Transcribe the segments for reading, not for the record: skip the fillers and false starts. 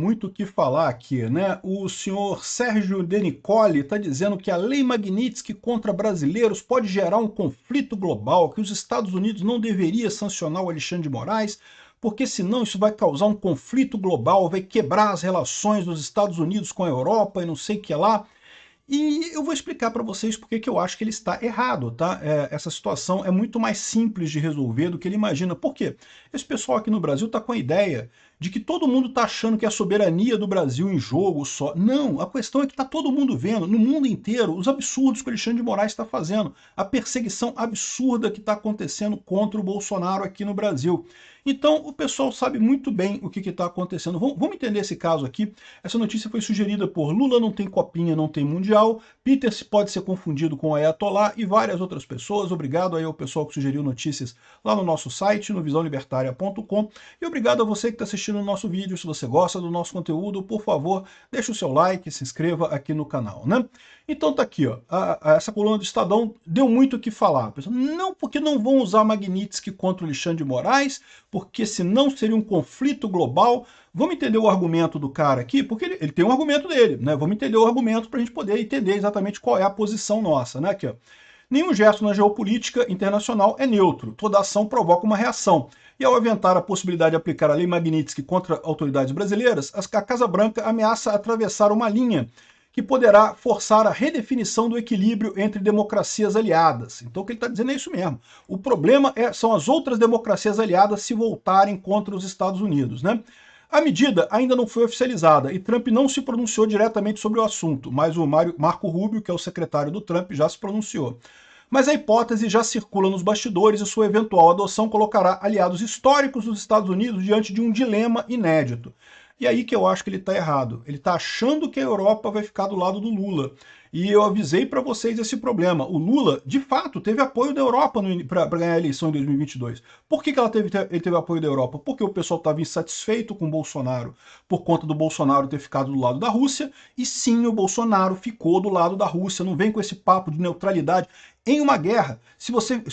Muito o que falar aqui, né? O senhor Sérgio De Nicoli está dizendo que a Lei Magnitsky contra brasileiros pode gerar um conflito global, que os Estados Unidos não deveriam sancionar o Alexandre de Moraes, porque senão isso vai causar um conflito global, vai quebrar as relações dos Estados Unidos com a Europa e não sei o que lá. E eu vou explicar para vocês por que eu acho que ele está errado, tá? Essa situação é muito mais simples de resolver do que ele imagina. Por quê? Esse pessoal aqui no Brasil está com a ideia de que todo mundo está achando que é a soberania do Brasil em jogo só. Não, a questão é que está todo mundo vendo, no mundo inteiro, os absurdos que o Alexandre de Moraes está fazendo, a perseguição absurda que está acontecendo contra o Bolsonaro aqui no Brasil. Então, o pessoal sabe muito bem o que está acontecendo. Vamos entender esse caso aqui. Essa notícia foi sugerida por Lula não tem copinha, não tem mundial, Peter pode ser confundido com Ayatollah e várias outras pessoas. Obrigado aí ao pessoal que sugeriu notícias lá no nosso site, no visãolibertaria.com. E obrigado a você que está assistindo o nosso vídeo. Se você gosta do nosso conteúdo, por favor, deixe o seu like, se inscreva aqui no canal, né? Então tá aqui, ó, essa coluna do Estadão deu muito o que falar. Pessoal, não, porque não vão usar Magnitsky contra o Alexandre de Moraes, porque senão seria um conflito global. Vamos entender o argumento do cara aqui, porque ele tem um argumento dele, né? Vamos entender o argumento para a gente poder entender exatamente qual é a posição nossa, né? Aqui, ó. Nenhum gesto na geopolítica internacional é neutro. Toda ação provoca uma reação. E ao aventar a possibilidade de aplicar a Lei Magnitsky contra autoridades brasileiras, a Casa Branca ameaça atravessar uma linha que poderá forçar a redefinição do equilíbrio entre democracias aliadas. Então o que ele está dizendo é isso mesmo. O problema são as outras democracias aliadas se voltarem contra os Estados Unidos, né? A medida ainda não foi oficializada e Trump não se pronunciou diretamente sobre o assunto, mas o Marco Rubio, que é o secretário do Trump, já se pronunciou. Mas a hipótese já circula nos bastidores e sua eventual adoção colocará aliados históricos dos Estados Unidos diante de um dilema inédito. E aí que eu acho que ele está errado. Ele está achando que a Europa vai ficar do lado do Lula. E eu avisei para vocês esse problema. O Lula, de fato, teve apoio da Europa para ganhar a eleição em 2022. Por que ele teve apoio da Europa? Porque o pessoal estava insatisfeito com o Bolsonaro, por conta do Bolsonaro ter ficado do lado da Rússia. E sim, o Bolsonaro ficou do lado da Rússia. Não vem com esse papo de neutralidade. Em uma guerra,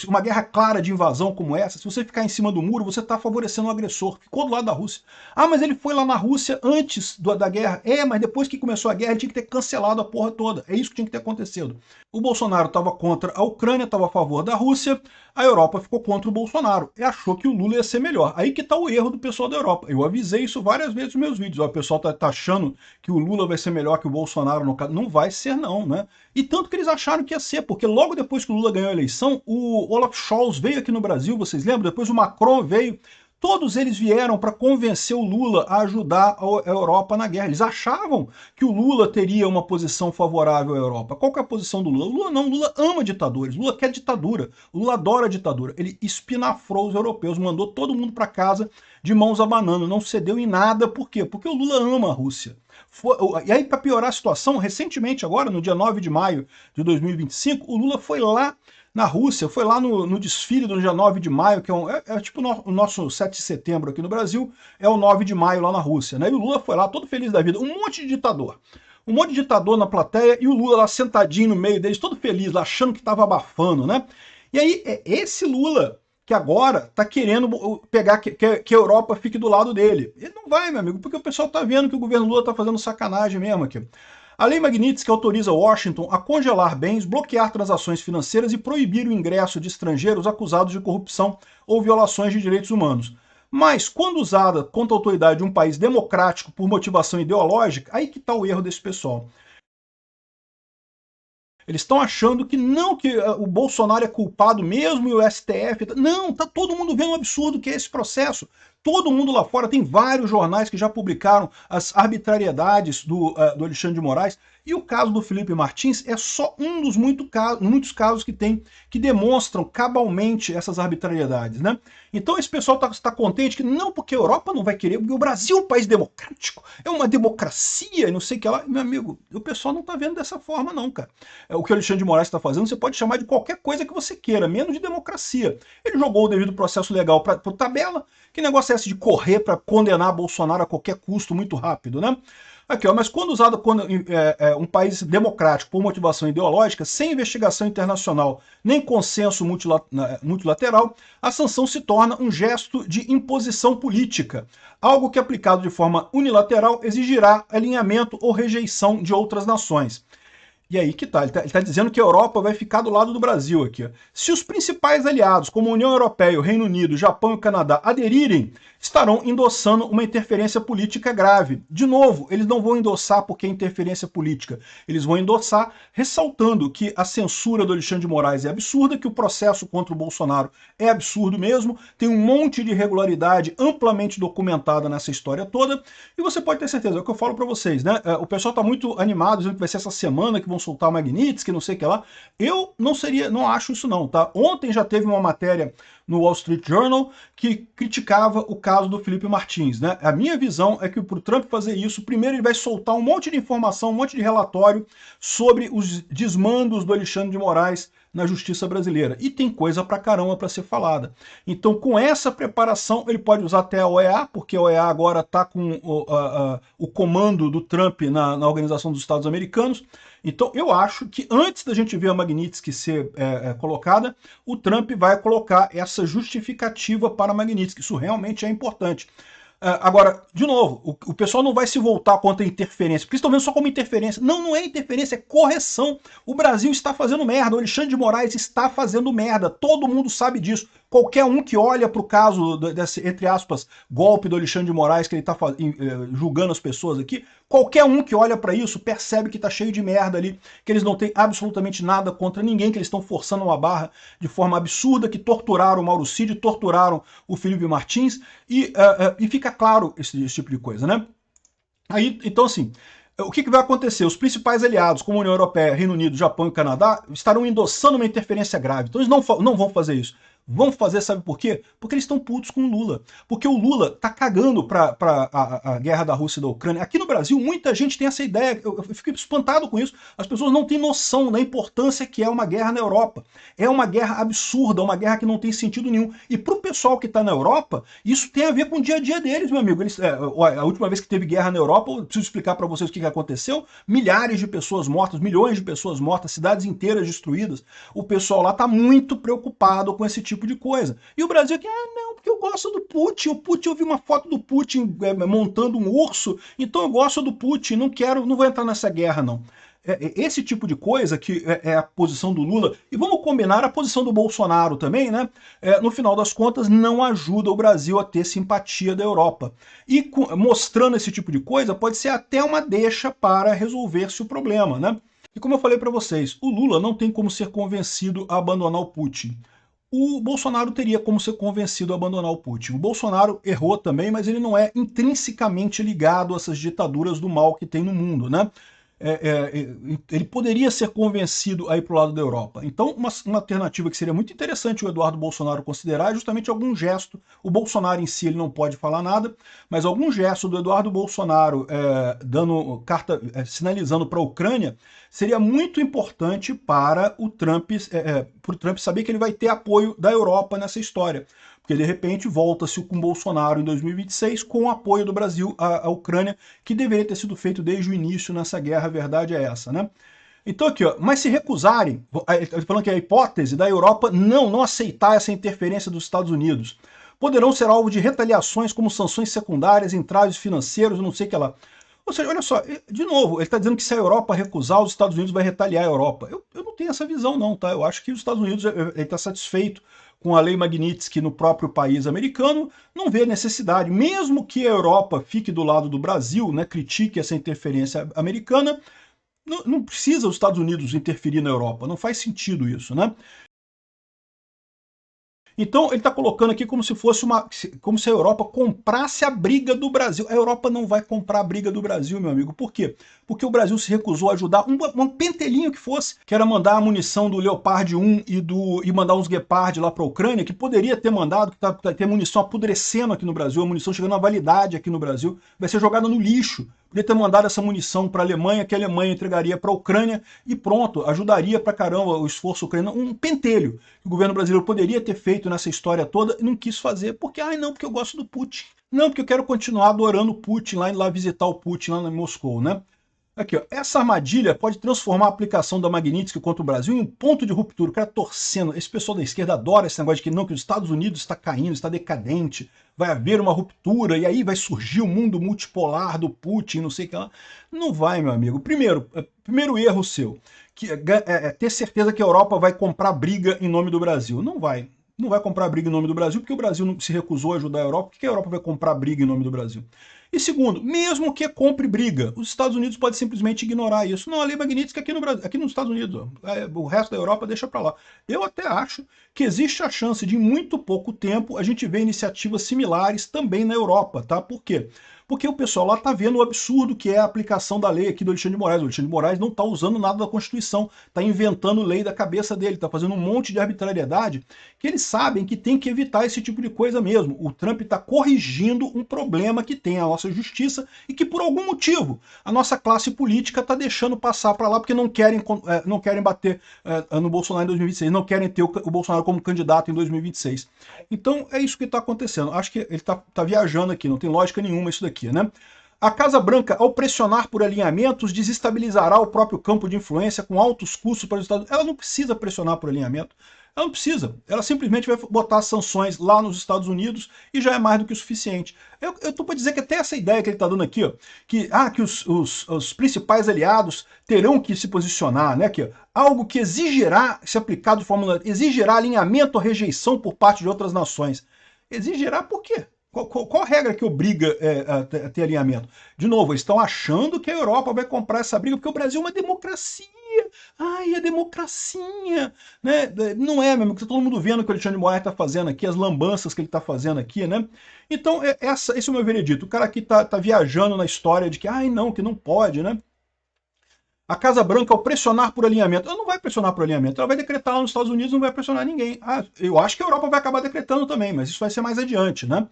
uma guerra clara de invasão como essa, se você ficar em cima do muro, você está favorecendo o agressor. Ficou do lado da Rússia. Ah, mas ele foi lá na Rússia antes da guerra. Mas depois que começou a guerra, ele tinha que ter cancelado a porra toda. É isso que tinha que ter acontecido. O Bolsonaro estava contra a Ucrânia, estava a favor da Rússia, a Europa ficou contra o Bolsonaro e achou que o Lula ia ser melhor. Aí que está o erro do pessoal da Europa. Eu avisei isso várias vezes nos meus vídeos. O pessoal está achando que o Lula vai ser melhor que o Bolsonaro no caso. Não vai ser não, né? E tanto que eles acharam que ia ser, porque logo depois que o Lula ganhou a eleição, o Olaf Scholz veio aqui no Brasil, vocês lembram? Depois o Macron veio. Todos eles vieram para convencer o Lula a ajudar a Europa na guerra. Eles achavam que o Lula teria uma posição favorável à Europa. Qual que é a posição do Lula? O Lula não, o Lula ama ditadores, o Lula quer ditadura, o Lula adora ditadura. Ele espinafrou os europeus, mandou todo mundo para casa de mãos abanando, não cedeu em nada. Por quê? Porque o Lula ama a Rússia. E aí, para piorar a situação, recentemente, agora, no dia 9 de maio de 2025, o Lula foi lá na Rússia, foi lá no desfile do dia 9 de maio, que é tipo o nosso 7 de setembro aqui no Brasil, é o 9 de maio lá na Rússia, né? E o Lula foi lá todo feliz da vida, um monte de ditador. Um monte de ditador na plateia e o Lula lá sentadinho no meio deles, todo feliz, lá, achando que estava abafando, né? E aí, é esse Lula que agora está querendo pegar que a Europa fique do lado dele. Ele não vai, meu amigo, porque o pessoal está vendo que o governo Lula está fazendo sacanagem mesmo aqui. A Lei Magnitsky autoriza Washington a congelar bens, bloquear transações financeiras e proibir o ingresso de estrangeiros acusados de corrupção ou violações de direitos humanos. Mas, quando usada contra a autoridade de um país democrático por motivação ideológica, aí que está o erro desse pessoal. Eles estão achando que não, que o Bolsonaro é culpado mesmo e o STF. Não, tá todo mundo vendo o absurdo que é esse processo. Todo mundo lá fora, tem vários jornais que já publicaram as arbitrariedades do Alexandre de Moraes. E o caso do Felipe Martins é só um dos muitos casos que tem, que demonstram cabalmente essas arbitrariedades, né? Então esse pessoal está contente que não, porque a Europa não vai querer, porque o Brasil é um país democrático, é uma democracia e não sei o que lá. Meu amigo, o pessoal não está vendo dessa forma não, cara. O que o Alexandre de Moraes está fazendo, você pode chamar de qualquer coisa que você queira, menos de democracia. Ele jogou o devido processo legal para tabela. Que negócio negócio é esse de correr para condenar Bolsonaro a qualquer custo muito rápido, né? Aqui, ó, mas quando usado um país democrático por motivação ideológica, sem investigação internacional nem consenso multilateral, a sanção se torna um gesto de imposição política, algo que aplicado de forma unilateral exigirá alinhamento ou rejeição de outras nações. E aí que tá, ele tá dizendo que a Europa vai ficar do lado do Brasil aqui. Ó. Se os principais aliados, como a União Europeia, o Reino Unido, Japão e o Canadá, aderirem, estarão endossando uma interferência política grave. De novo, eles não vão endossar porque é interferência política. Eles vão endossar ressaltando que a censura do Alexandre de Moraes é absurda, que o processo contra o Bolsonaro é absurdo mesmo, tem um monte de irregularidade amplamente documentada nessa história toda, e você pode ter certeza, é o que eu falo para vocês, né? O pessoal tá muito animado, dizendo que vai ser essa semana que vão soltar o Magnitsky, não sei o que lá. Eu não acho isso não, tá? Ontem já teve uma matéria no Wall Street Journal que criticava o caso do Felipe Martins, né? A minha visão é que para o Trump fazer isso, primeiro ele vai soltar um monte de informação, um monte de relatório sobre os desmandos do Alexandre de Moraes na justiça brasileira. E tem coisa pra caramba para ser falada. Então, com essa preparação, ele pode usar até a OEA, porque a OEA agora está com o comando do Trump na Organização dos Estados Americanos. Então, eu acho que antes da gente ver a Magnitsky ser colocada, o Trump vai colocar essa justificativa para a Magnitsky. Isso realmente é importante. Agora, de novo, o pessoal não vai se voltar contra a interferência, porque estão vendo só como interferência. Não, não é interferência, é correção. O Brasil está fazendo merda, o Alexandre de Moraes está fazendo merda, todo mundo sabe disso. Qualquer um que olha para o caso desse, entre aspas, golpe do Alexandre de Moraes, que ele está julgando as pessoas aqui, qualquer um que olha para isso percebe que está cheio de merda ali, que eles não têm absolutamente nada contra ninguém, que eles estão forçando uma barra de forma absurda, que torturaram o Mauro Cid, torturaram o Felipe Martins, e fica claro esse tipo de coisa, né? Aí, então assim, o que vai acontecer? Os principais aliados, como a União Europeia, Reino Unido, Japão e Canadá, estarão endossando uma interferência grave. Então eles não vão fazer isso. Vão fazer, sabe por quê? Porque eles estão putos com o Lula. Porque o Lula tá cagando pra a guerra da Rússia e da Ucrânia. Aqui no Brasil, muita gente tem essa ideia, eu fico espantado com isso. As pessoas não têm noção da importância que é uma guerra na Europa. É uma guerra absurda, uma guerra que não tem sentido nenhum. E pro pessoal que tá na Europa, isso tem a ver com o dia a dia deles, meu amigo. A última vez que teve guerra na Europa, eu preciso explicar para vocês o que aconteceu. Milhares de pessoas mortas, milhões de pessoas mortas, cidades inteiras destruídas. O pessoal lá tá muito preocupado com esse tipo de coisa. E o Brasil aqui, não, porque eu gosto do Putin. O Putin, eu vi uma foto do Putin montando um urso, então eu gosto do Putin, não vou entrar nessa guerra, não. Esse tipo de coisa que é a posição do Lula, e vamos combinar a posição do Bolsonaro também, né? No final das contas, não ajuda o Brasil a ter simpatia da Europa. E mostrando esse tipo de coisa, pode ser até uma deixa para resolver-se o problema, né? E como eu falei para vocês, o Lula não tem como ser convencido a abandonar o Putin. O Bolsonaro teria como ser convencido a abandonar o Putin. O Bolsonaro errou também, mas ele não é intrinsecamente ligado a essas ditaduras do mal que tem no mundo, né? Ele poderia ser convencido a ir para o lado da Europa. Então, uma alternativa que seria muito interessante o Eduardo Bolsonaro considerar é justamente algum gesto. O Bolsonaro em si ele não pode falar nada, mas algum gesto do Eduardo Bolsonaro dando carta, sinalizando para a Ucrânia, seria muito importante para o Trump saber que ele vai ter apoio da Europa nessa história. Porque de repente volta-se com o Bolsonaro em 2026 com o apoio do Brasil à Ucrânia, que deveria ter sido feito desde o início nessa guerra, a verdade é essa, né? Então aqui, ó, mas se recusarem, falando que é a hipótese da Europa não aceitar essa interferência dos Estados Unidos, poderão ser alvo de retaliações como sanções secundárias, entraves financeiros, não sei o que lá. Ou seja, olha só, de novo, ele está dizendo que se a Europa recusar, os Estados Unidos vai retaliar a Europa. Eu não tenho essa visão não, tá? Eu acho que os Estados Unidos está satisfeito com a lei Magnitsky no próprio país americano, não vê necessidade, mesmo que a Europa fique do lado do Brasil, né, critique essa interferência americana, não precisa os Estados Unidos interferir na Europa, não faz sentido isso, né? Então ele está colocando aqui como se fosse como se a Europa comprasse a briga do Brasil. A Europa não vai comprar a briga do Brasil, meu amigo. Por quê? Porque o Brasil se recusou a ajudar um pentelinho que fosse, que era mandar a munição do Leopard 1 e mandar uns Gepard lá para a Ucrânia, que poderia ter mandado, que tem munição apodrecendo aqui no Brasil, a munição chegando à validade aqui no Brasil, vai ser jogada no lixo, Podia ter mandado essa munição para a Alemanha, que a Alemanha entregaria para a Ucrânia e pronto, ajudaria para caramba o esforço ucraniano. Um pentelho que o governo brasileiro poderia ter feito nessa história toda e não quis fazer. Porque, não, porque eu gosto do Putin. Não, porque eu quero continuar adorando o Putin, lá visitar o Putin lá em Moscou, né? Aqui, ó, essa armadilha pode transformar a aplicação da Magnitsky contra o Brasil em um ponto de ruptura. O cara torcendo. Esse pessoal da esquerda adora esse negócio de que não, que os Estados Unidos está caindo, está decadente, vai haver uma ruptura, e aí vai surgir o mundo multipolar do Putin, não sei o que lá. Não vai, meu amigo. Primeiro erro seu, que é ter certeza que a Europa vai comprar briga em nome do Brasil. Não vai. Não vai comprar briga em nome do Brasil, porque o Brasil não se recusou a ajudar a Europa. Por que a Europa vai comprar briga em nome do Brasil? E segundo, mesmo que compre briga, os Estados Unidos podem simplesmente ignorar isso. Não, a lei Magnitsky aqui no Brasil, aqui nos Estados Unidos, o resto da Europa deixa para lá. Eu até acho que existe a chance de, em muito pouco tempo, a gente ver iniciativas similares também na Europa, tá? Por quê? Porque o pessoal lá está vendo o absurdo que é a aplicação da lei aqui do Alexandre de Moraes. O Alexandre de Moraes não está usando nada da Constituição, está inventando lei da cabeça dele, está fazendo um monte de arbitrariedade que eles sabem que tem que evitar esse tipo de coisa mesmo. O Trump está corrigindo um problema que tem a nossa justiça e que, por algum motivo, a nossa classe política está deixando passar para lá porque não querem bater no Bolsonaro em 2026, não querem ter o Bolsonaro como candidato em 2026. Então é isso que está acontecendo. Acho que ele está viajando aqui, não tem lógica nenhuma isso daqui, né? A Casa Branca, ao pressionar por alinhamentos, desestabilizará o próprio campo de influência com altos custos para os Estados Unidos. Ela não precisa pressionar por alinhamento. Ela não precisa. Ela simplesmente vai botar sanções lá nos Estados Unidos e já é mais do que o suficiente. Eu estou para dizer que até essa ideia que ele está dando aqui, ó, que os principais aliados terão que se posicionar, né, que algo que exigirá, se aplicado de forma, exigirá alinhamento ou rejeição por parte de outras nações. Exigirá por quê? Qual a regra que obriga a ter alinhamento? De novo, eles estão achando que a Europa vai comprar essa briga, porque o Brasil é uma democracia. Ai, é democracia. Né? Não é, meu amigo, tá todo mundo vendo o que o Alexandre de Moraes está fazendo aqui, as lambanças que ele está fazendo aqui, né? Então, esse é o meu veredito. O cara aqui tá viajando na história de que, não, que não pode, né? A Casa Branca, ao pressionar por alinhamento, ela não vai pressionar por alinhamento, ela vai decretar lá nos Estados Unidos, não vai pressionar ninguém. Eu acho que a Europa vai acabar decretando também, mas isso vai ser mais adiante, né?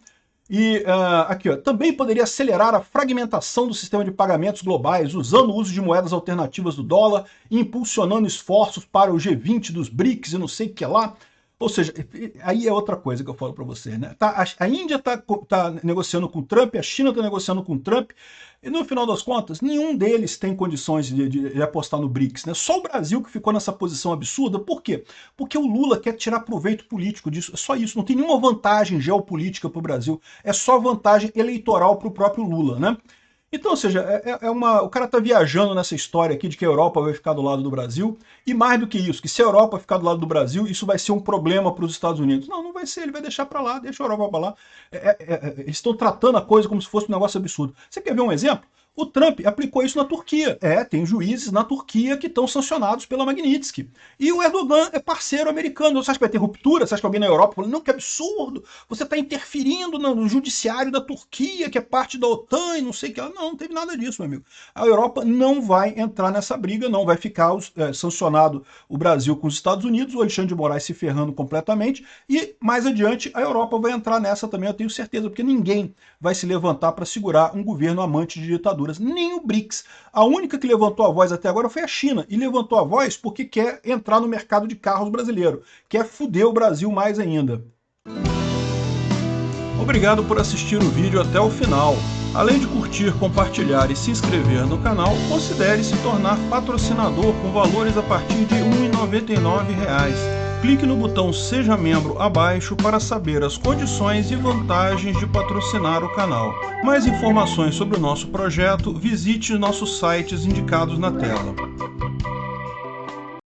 E aqui, ó, também poderia acelerar a fragmentação do sistema de pagamentos globais, usando o uso de moedas alternativas do dólar e impulsionando esforços para o G20 dos BRICS e não sei o que lá. Ou seja, aí é outra coisa que eu falo para você, né? A Índia tá negociando com o Trump, a China está negociando com o Trump, e no final das contas, nenhum deles tem condições de apostar no BRICS, né? Só o Brasil que ficou nessa posição absurda. Por quê? Porque o Lula quer tirar proveito político disso. É só isso, não tem nenhuma vantagem geopolítica para o Brasil, é só vantagem eleitoral para o próprio Lula, né? Então, ou seja, o cara tá viajando nessa história aqui de que a Europa vai ficar do lado do Brasil, e mais do que isso, que se a Europa ficar do lado do Brasil, isso vai ser um problema para os Estados Unidos. Não, não vai ser, ele vai deixar para lá, deixa a Europa para lá. Eles estão tratando a coisa como se fosse um negócio absurdo. Você quer ver um exemplo? O Trump aplicou isso na Turquia. Tem juízes na Turquia que estão sancionados pela Magnitsky. E o Erdogan é parceiro americano. Você acha que vai ter ruptura? Você acha que alguém na Europa falou, não, que absurdo, você está interferindo no judiciário da Turquia, que é parte da OTAN e não sei o que. Não, não teve nada disso, meu amigo. A Europa não vai entrar nessa briga, não vai ficar sancionado o Brasil com os Estados Unidos, o Alexandre de Moraes se ferrando completamente, e mais adiante a Europa vai entrar nessa também, eu tenho certeza, porque ninguém vai se levantar para segurar um governo amante de ditadura. Nem o BRICS. A única que levantou a voz até agora foi a China, e levantou a voz porque quer entrar no mercado de carros brasileiro, quer fuder o Brasil mais ainda. Obrigado por assistir o vídeo até o final. Além de curtir, compartilhar e se inscrever no canal, considere se tornar patrocinador com valores a partir de R$ 1,99. Clique no botão Seja Membro abaixo para saber as condições e vantagens de patrocinar o canal. Mais informações sobre o nosso projeto, visite nossos sites indicados na tela.